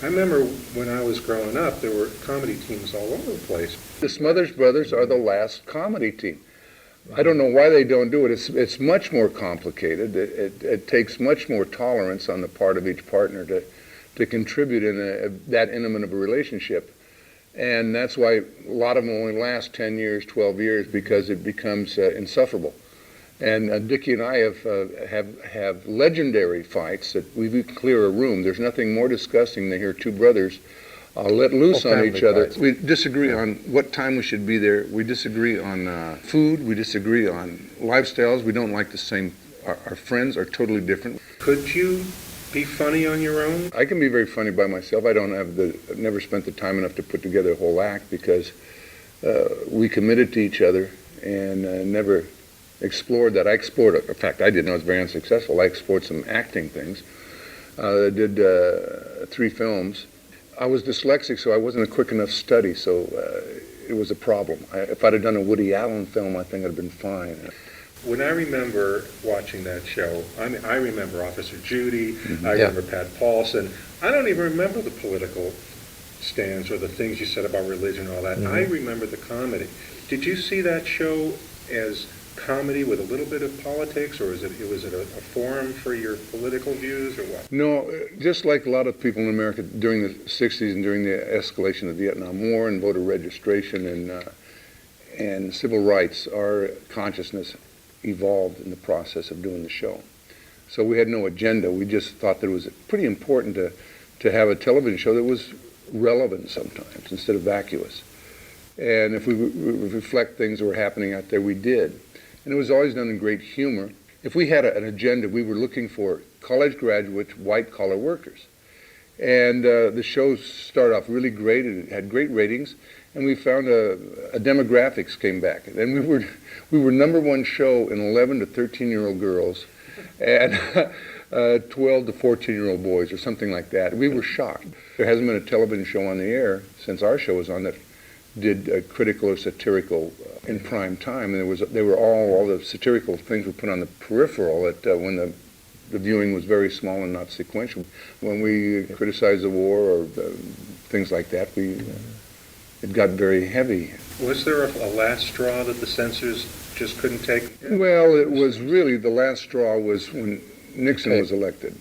I remember when I was growing up, there were comedy teams all over the place. The Smothers Brothers are the last comedy team. I don't know why they don't do it. It's much more complicated. It takes much more tolerance on the part of each partner to contribute in that intimate of a relationship. And that's why a lot of them only last 10 years, 12 years, because it becomes insufferable. And Dickie and I have legendary fights that we could clear a room. There's nothing more disgusting than hear two brothers let loose on each other. Fights. We disagree on what time we should be there. We disagree on food. We disagree on lifestyles. We don't like the same. Our friends are totally different. Could you be funny on your own? I can be very funny by myself. I don't have I've never spent the time enough to put together a whole act because we committed to each other and never explored that. I explored, in fact, I didn't. I was very unsuccessful. I explored some acting things. I did 3 films. I was dyslexic, so I wasn't a quick enough study, so it was a problem. If I'd have done a Woody Allen film, I think I'd have been fine. When I remember watching that show, I remember Officer Judy, I remember Pat Paulson. I don't even remember the political stands or the things you said about religion and all that. I remember the comedy. Did you see that show as comedy with a little bit of politics, or was it a forum for your political views, or what? No, just like a lot of people in America during the 60s and during the escalation of the Vietnam War and voter registration and civil rights, our consciousness evolved in the process of doing the show. So we had no agenda. We just thought that it was pretty important to have a television show that was relevant sometimes instead of vacuous. And if we reflect things that were happening out there, we did. And it was always done in great humor. If we had an agenda, we were looking for college graduates, white-collar workers. And the show started off really great. It had great ratings. And we found a demographics came back. And we were number 1 show in 11 to 13-year-old girls and 12 to 14-year-old boys or something like that. We were shocked. There hasn't been a television show on the air since our show was on that did critical or satirical in prime time, and they were all the satirical things were put on the peripheral when the viewing was very small and not sequential. When we criticized the war or things like that, it got very heavy. Was there a last straw that the censors just couldn't take? Well, it was really the last straw was when Nixon was elected.